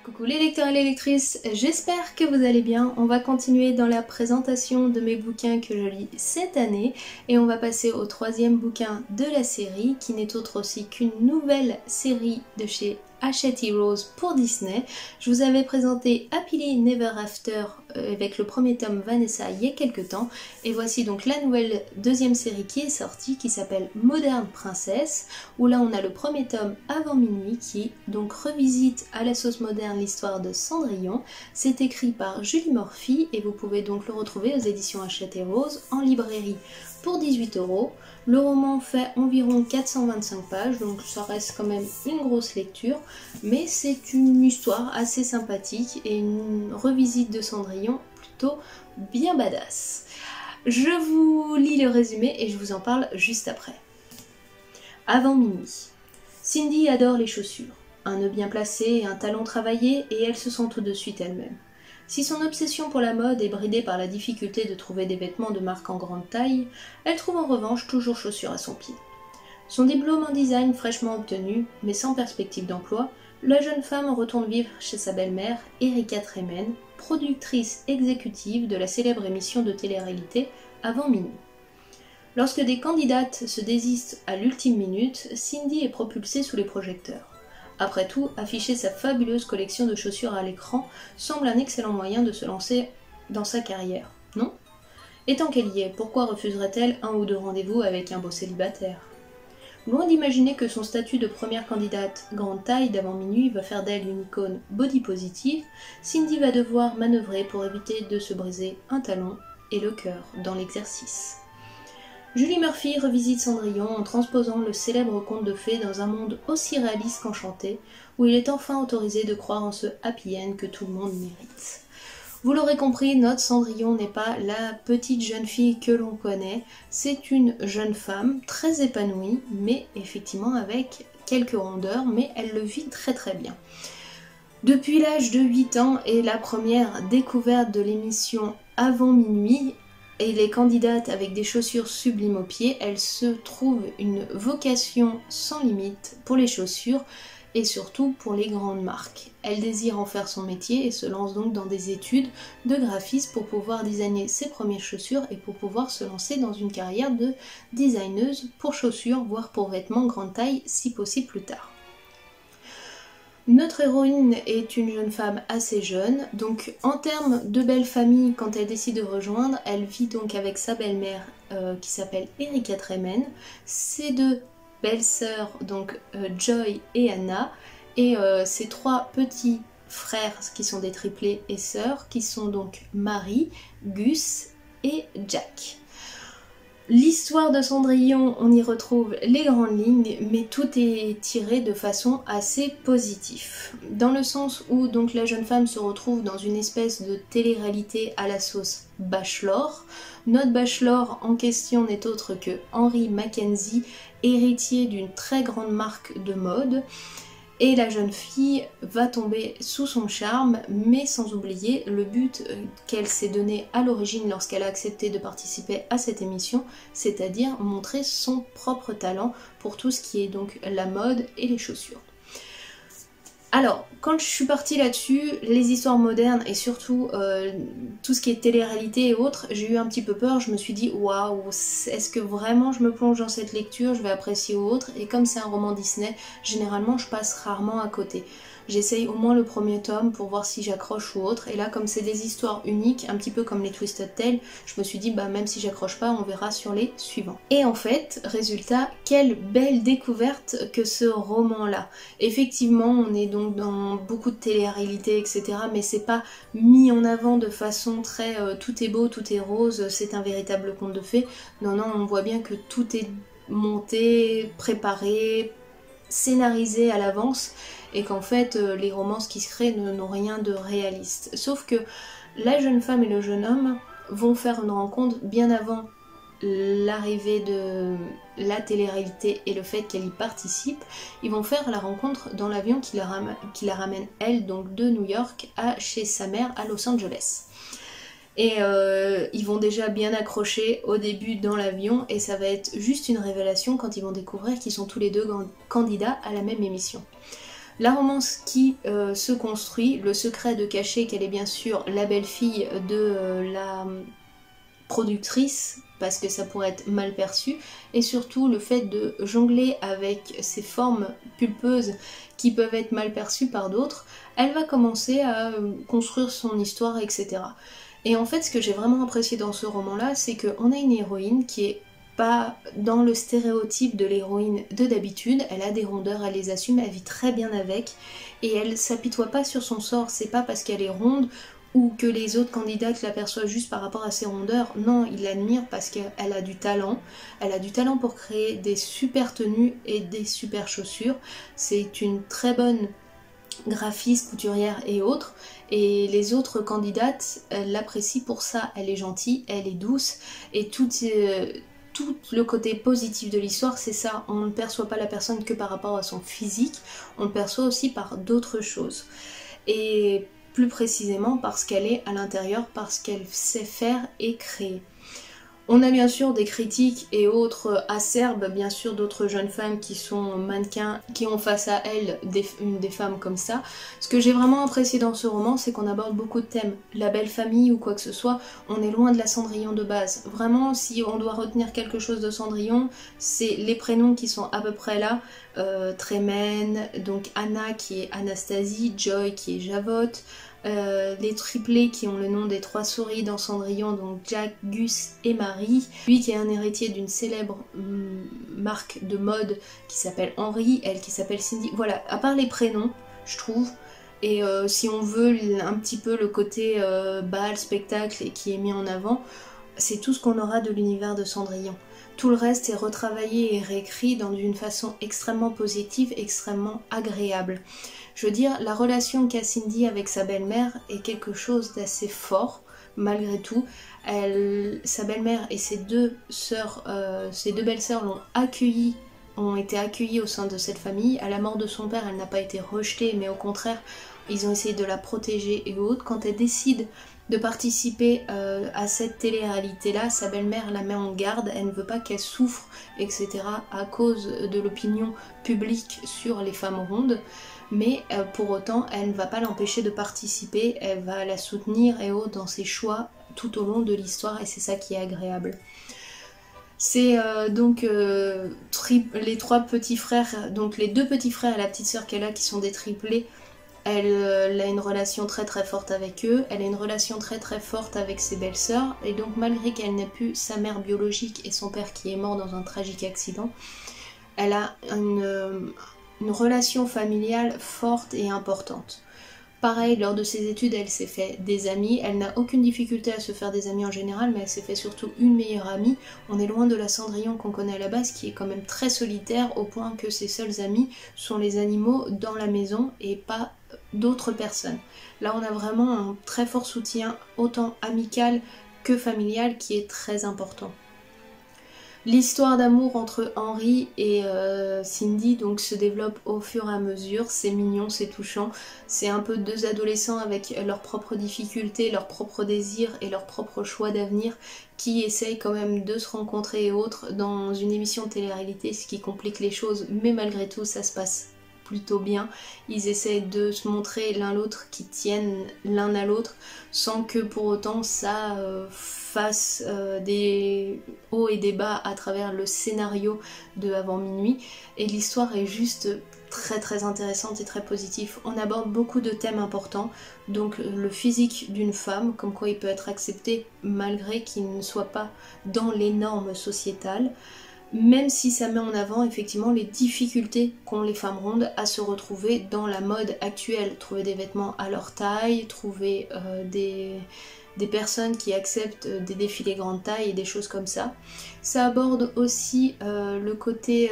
Coucou les lecteurs et les lectrices, j'espère que vous allez bien. On va continuer dans la présentation de mes bouquins que je lis cette année et on va passer au troisième bouquin de la série qui n'est autre aussi qu'une nouvelle série de chez Hachette Heroes pour Disney. Je vous avais présenté Happily Never After avec le premier tome Vanessa il y a quelques temps et voici donc la nouvelle deuxième série qui est sortie qui s'appelle Moderne Princesse, où là on a le premier tome Avant minuit qui donc revisite à la sauce moderne l'histoire de Cendrillon. C'est écrit par Julie Morphy et vous pouvez donc le retrouver aux éditions Hachette Heroes en librairie pour 18 €. Le roman fait environ 425 pages, donc ça reste quand même une grosse lecture, mais c'est une histoire assez sympathique et une revisite de Cendrillon plutôt bien badass. Je vous lis le résumé et je vous en parle juste après. Avant minuit. Cindy adore les chaussures, un nœud bien placé et un talon travaillé, et elle se sent tout de suite elle-même. Si son obsession pour la mode est bridée par la difficulté de trouver des vêtements de marque en grande taille, elle trouve en revanche toujours chaussures à son pied. Son diplôme en design fraîchement obtenu, mais sans perspective d'emploi, la jeune femme retourne vivre chez sa belle-mère, Erika Tremen, productrice exécutive de la célèbre émission de télé-réalité Avant minuit. Lorsque des candidates se désistent à l'ultime minute, Cindy est propulsée sous les projecteurs. Après tout, afficher sa fabuleuse collection de chaussures à l'écran semble un excellent moyen de se lancer dans sa carrière, non? Et tant qu'elle y est, pourquoi refuserait-elle un ou deux rendez-vous avec un beau célibataire? Loin d'imaginer que son statut de première candidate grande taille d'avant minuit va faire d'elle une icône body positive, Cindy va devoir manœuvrer pour éviter de se briser un talon et le cœur dans l'exercice. Julie Morphy revisite Cendrillon en transposant le célèbre conte de fées dans un monde aussi réaliste qu'enchanté, où il est enfin autorisé de croire en ce happy end que tout le monde mérite. Vous l'aurez compris, notre Cendrillon n'est pas la petite jeune fille que l'on connaît, c'est une jeune femme très épanouie, mais effectivement avec quelques rondeurs, mais elle le vit très très bien. Depuis l'âge de 8 ans et la première découverte de l'émission Avant minuit, et les candidates avec des chaussures sublimes aux pieds, elle se trouve une vocation sans limite pour les chaussures et surtout pour les grandes marques. Elle désire en faire son métier et se lance donc dans des études de graphisme pour pouvoir designer ses premières chaussures et pour pouvoir se lancer dans une carrière de designeuse pour chaussures, voire pour vêtements grande taille si possible plus tard. Notre héroïne est une jeune femme assez jeune, donc en termes de belle famille, quand elle décide de rejoindre, elle vit donc avec sa belle-mère qui s'appelle Erika Tremen, ses deux belles-sœurs, donc Joy et Anna, et ses trois petits frères qui sont des triplés et sœurs, qui sont donc Marie, Gus et Jack. L'histoire de Cendrillon, on y retrouve les grandes lignes, mais tout est tiré de façon assez positive. Dans le sens où donc la jeune femme se retrouve dans une espèce de télé-réalité à la sauce Bachelor. Notre Bachelor en question n'est autre que Henry Mackenzie, héritier d'une très grande marque de mode. Et la jeune fille va tomber sous son charme, mais sans oublier le but qu'elle s'est donné à l'origine lorsqu'elle a accepté de participer à cette émission, c'est-à-dire montrer son propre talent pour tout ce qui est donc la mode et les chaussures. Alors, quand je suis partie là-dessus, les histoires modernes et surtout tout ce qui est télé-réalité et autres, j'ai eu un petit peu peur, je me suis dit waouh, est-ce que vraiment je me plonge dans cette lecture, je vais apprécier ou autre, et comme c'est un roman Disney, généralement je passe rarement à côté. J'essaye au moins le premier tome pour voir si j'accroche ou autre, et là comme c'est des histoires uniques, un petit peu comme les Twisted Tales, je me suis dit bah même si j'accroche pas, on verra sur les suivants. Et en fait, résultat, quelle belle découverte que ce roman-là. Effectivement, on est donc dans beaucoup de télé-réalité, etc. mais c'est pas mis en avant de façon très tout est beau, tout est rose, c'est un véritable conte de fées. Non, non, on voit bien que tout est monté, préparé, scénarisé à l'avance, et qu'en fait les romances qui se créent n'ont rien de réaliste. Sauf que la jeune femme et le jeune homme vont faire une rencontre bien avant l'arrivée de la télé-réalité et le fait qu'elle y participe. Ils vont faire la rencontre dans l'avion qui la ramène elle donc de New York à chez sa mère à Los Angeles. Et ils vont déjà bien accrocher au début dans l'avion et ça va être juste une révélation quand ils vont découvrir qu'ils sont tous les deux candidats à la même émission. La romance qui se construit, le secret de cacher qu'elle est bien sûr la belle-fille de la productrice, parce que ça pourrait être mal perçu, et surtout le fait de jongler avec ces formes pulpeuses qui peuvent être mal perçues par d'autres, elle va commencer à construire son histoire, etc. Et en fait, ce que j'ai vraiment apprécié dans ce roman-là, c'est qu'on a une héroïne qui est pas dans le stéréotype de l'héroïne de d'habitude, elle a des rondeurs, elle les assume, elle vit très bien avec, et elle s'apitoie pas sur son sort, c'est pas parce qu'elle est ronde ou que les autres candidates l'aperçoivent juste par rapport à ses rondeurs, non, ils l'admirent parce qu'elle a du talent, elle a du talent pour créer des super tenues et des super chaussures, c'est une très bonne graphiste, couturière et autres, et les autres candidates l'apprécient pour ça, elle est gentille, elle est douce, et tout le côté positif de l'histoire, c'est ça, on ne perçoit pas la personne que par rapport à son physique, on le perçoit aussi par d'autres choses. Et plus précisément parce qu'elle est à l'intérieur, parce qu'elle sait faire et créer. On a bien sûr des critiques et autres acerbes, bien sûr d'autres jeunes femmes qui sont mannequins, qui ont face à elles des femmes comme ça. Ce que j'ai vraiment apprécié dans ce roman, c'est qu'on aborde beaucoup de thèmes. La belle famille ou quoi que ce soit, on est loin de la Cendrillon de base. Vraiment, si on doit retenir quelque chose de Cendrillon, c'est les prénoms qui sont à peu près là. Trémène, donc Anna qui est Anastasie, Joy qui est Javotte, les triplés qui ont le nom des trois souris dans Cendrillon, donc Jack, Gus et Marie. Lui qui est un héritier d'une célèbre marque de mode qui s'appelle Henri, elle qui s'appelle Cindy. Voilà, à part les prénoms, je trouve, et si on veut un petit peu le côté bal, spectacle et qui est mis en avant, c'est tout ce qu'on aura de l'univers de Cendrillon. Tout le reste est retravaillé et réécrit d'une façon extrêmement positive, extrêmement agréable. Je veux dire, la relation qu'a Cindy avec sa belle-mère est quelque chose d'assez fort, malgré tout. Sa belle-mère et ses deux belles-sœurs ont été accueillies au sein de cette famille. À la mort de son père, elle n'a pas été rejetée, mais au contraire, ils ont essayé de la protéger et autres. Quand elle décide de participer à cette télé-réalité-là, sa belle-mère la met en garde, elle ne veut pas qu'elle souffre, etc. à cause de l'opinion publique sur les femmes rondes. Mais pour autant, elle ne va pas l'empêcher de participer, elle va la soutenir et autres dans ses choix tout au long de l'histoire, et c'est ça qui est agréable. C'est donc les trois petits frères, donc les deux petits frères et la petite sœur qu'elle a qui sont des triplés. Elle a une relation très très forte avec eux, elle a une relation très très forte avec ses belles-sœurs, et donc malgré qu'elle n'ait plus sa mère biologique et son père qui est mort dans un tragique accident, elle a une relation familiale forte et importante. Pareil, lors de ses études, elle s'est fait des amis. Elle n'a aucune difficulté à se faire des amis en général, mais elle s'est fait surtout une meilleure amie. On est loin de la Cendrillon qu'on connaît à la base, qui est quand même très solitaire, au point que ses seuls amis sont les animaux dans la maison et pas d'autres personnes. Là, on a vraiment un très fort soutien, autant amical que familial, qui est très important. L'histoire d'amour entre Henri et Cindy donc se développe au fur et à mesure, c'est mignon, c'est touchant, c'est un peu deux adolescents avec leurs propres difficultés, leurs propres désirs et leurs propres choix d'avenir qui essayent quand même de se rencontrer et autres dans une émission de télé-réalité, ce qui complique les choses, mais malgré tout ça se passe plutôt bien. Ils essayent de se montrer l'un l'autre, qui tiennent l'un à l'autre, sans que pour autant ça fasse des hauts et des bas à travers le scénario de Avant minuit. Et l'histoire est juste très très intéressante et très positive. On aborde beaucoup de thèmes importants, donc le physique d'une femme, comme quoi il peut être accepté malgré qu'il ne soit pas dans les normes sociétales. Même si ça met en avant effectivement les difficultés qu'ont les femmes rondes à se retrouver dans la mode actuelle, trouver des vêtements à leur taille, trouver des personnes qui acceptent des défilés grande taille et des choses comme ça. Ça aborde aussi le côté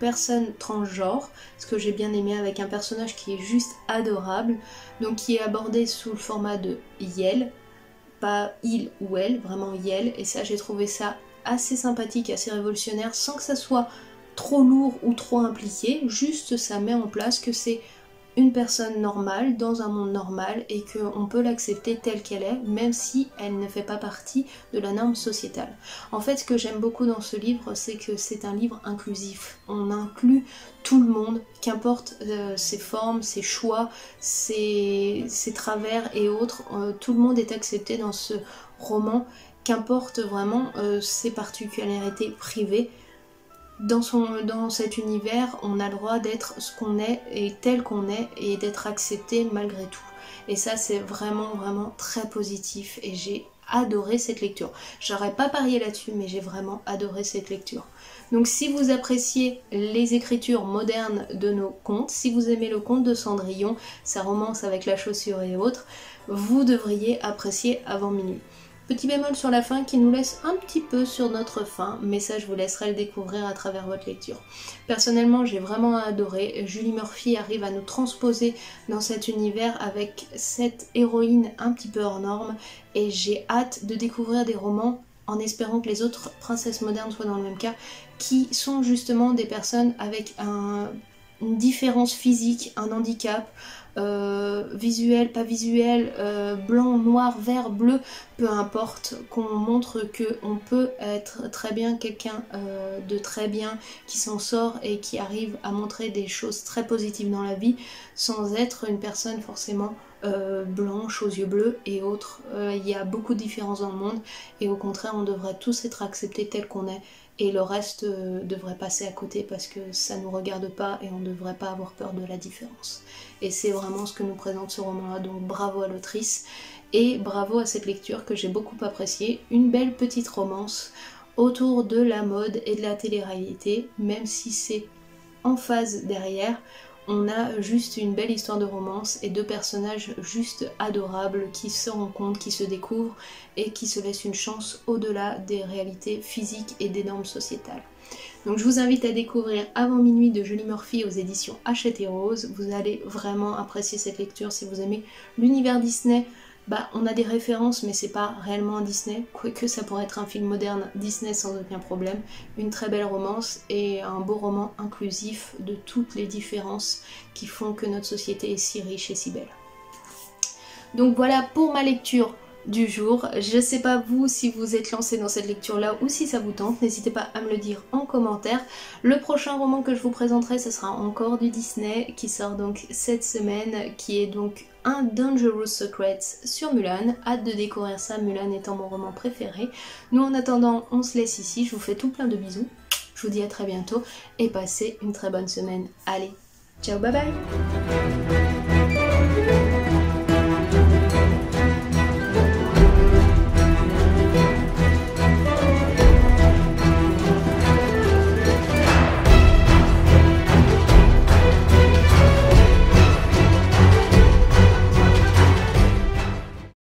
personne transgenre, ce que j'ai bien aimé avec un personnage qui est juste adorable, donc qui est abordé sous le format de Yel, pas il ou elle, vraiment Yel, et ça j'ai trouvé ça assez sympathique, assez révolutionnaire, sans que ça soit trop lourd ou trop impliqué, juste ça met en place que c'est une personne normale dans un monde normal et qu'on peut l'accepter telle qu'elle est, même si elle ne fait pas partie de la norme sociétale. En fait, ce que j'aime beaucoup dans ce livre, c'est que c'est un livre inclusif. On inclut tout le monde, qu'importe ses formes, ses choix, ses travers et autres, tout le monde est accepté dans ce roman, qu'importe vraiment ses particularités privées. Dans cet univers, on a le droit d'être ce qu'on est et tel qu'on est et d'être accepté malgré tout. Et ça, c'est vraiment, vraiment très positif et j'ai adoré cette lecture. J'aurais pas parié là-dessus, mais j'ai vraiment adoré cette lecture. Donc si vous appréciez les écritures modernes de nos contes, si vous aimez le conte de Cendrillon, sa romance avec la chaussure et autres, vous devriez apprécier Avant minuit. Petit bémol sur la fin qui nous laisse un petit peu sur notre faim, mais ça je vous laisserai le découvrir à travers votre lecture. Personnellement j'ai vraiment adoré, Julie Murphy arrive à nous transposer dans cet univers avec cette héroïne un petit peu hors norme et j'ai hâte de découvrir des romans en espérant que les autres princesses modernes soient dans le même cas, qui sont justement des personnes avec une différence physique, un handicap, visuel, pas visuel, blanc, noir, vert, bleu, peu importe, qu'on montre qu'on peut être très bien quelqu'un de très bien, qui s'en sort et qui arrive à montrer des choses très positives dans la vie, sans être une personne forcément blanche, aux yeux bleus et autres. Il y a beaucoup de différences dans le monde et au contraire on devrait tous être acceptés tel qu'on est. Et le reste devrait passer à côté parce que ça ne nous regarde pas et on ne devrait pas avoir peur de la différence. Et c'est vraiment ce que nous présente ce roman-là, donc bravo à l'autrice et bravo à cette lecture que j'ai beaucoup appréciée. Une belle petite romance autour de la mode et de la télé-réalité, même si c'est en phase derrière. On a juste une belle histoire de romance et deux personnages juste adorables qui se rencontrent, qui se découvrent et qui se laissent une chance au-delà des réalités physiques et des normes sociétales. Donc je vous invite à découvrir Avant minuit de Julie Murphy aux éditions Hachette et Rose. Vous allez vraiment apprécier cette lecture si vous aimez l'univers Disney. On a des références mais c'est pas réellement un Disney, quoique ça pourrait être un film moderne Disney sans aucun problème. Une très belle romance et un beau roman inclusif de toutes les différences qui font que notre société est si riche et si belle. Donc voilà pour ma lecture du jour. Je sais pas vous si vous êtes lancé dans cette lecture là ou si ça vous tente, n'hésitez pas à me le dire en commentaire. Le prochain roman que je vous présenterai ce sera encore du Disney qui sort donc cette semaine, qui est donc un Dangerous Secrets sur Mulan. Hâte de découvrir ça, Mulan étant mon roman préféré. Nous en attendant on se laisse ici, je vous fais tout plein de bisous, je vous dis à très bientôt et passez une très bonne semaine. Allez, ciao, bye bye.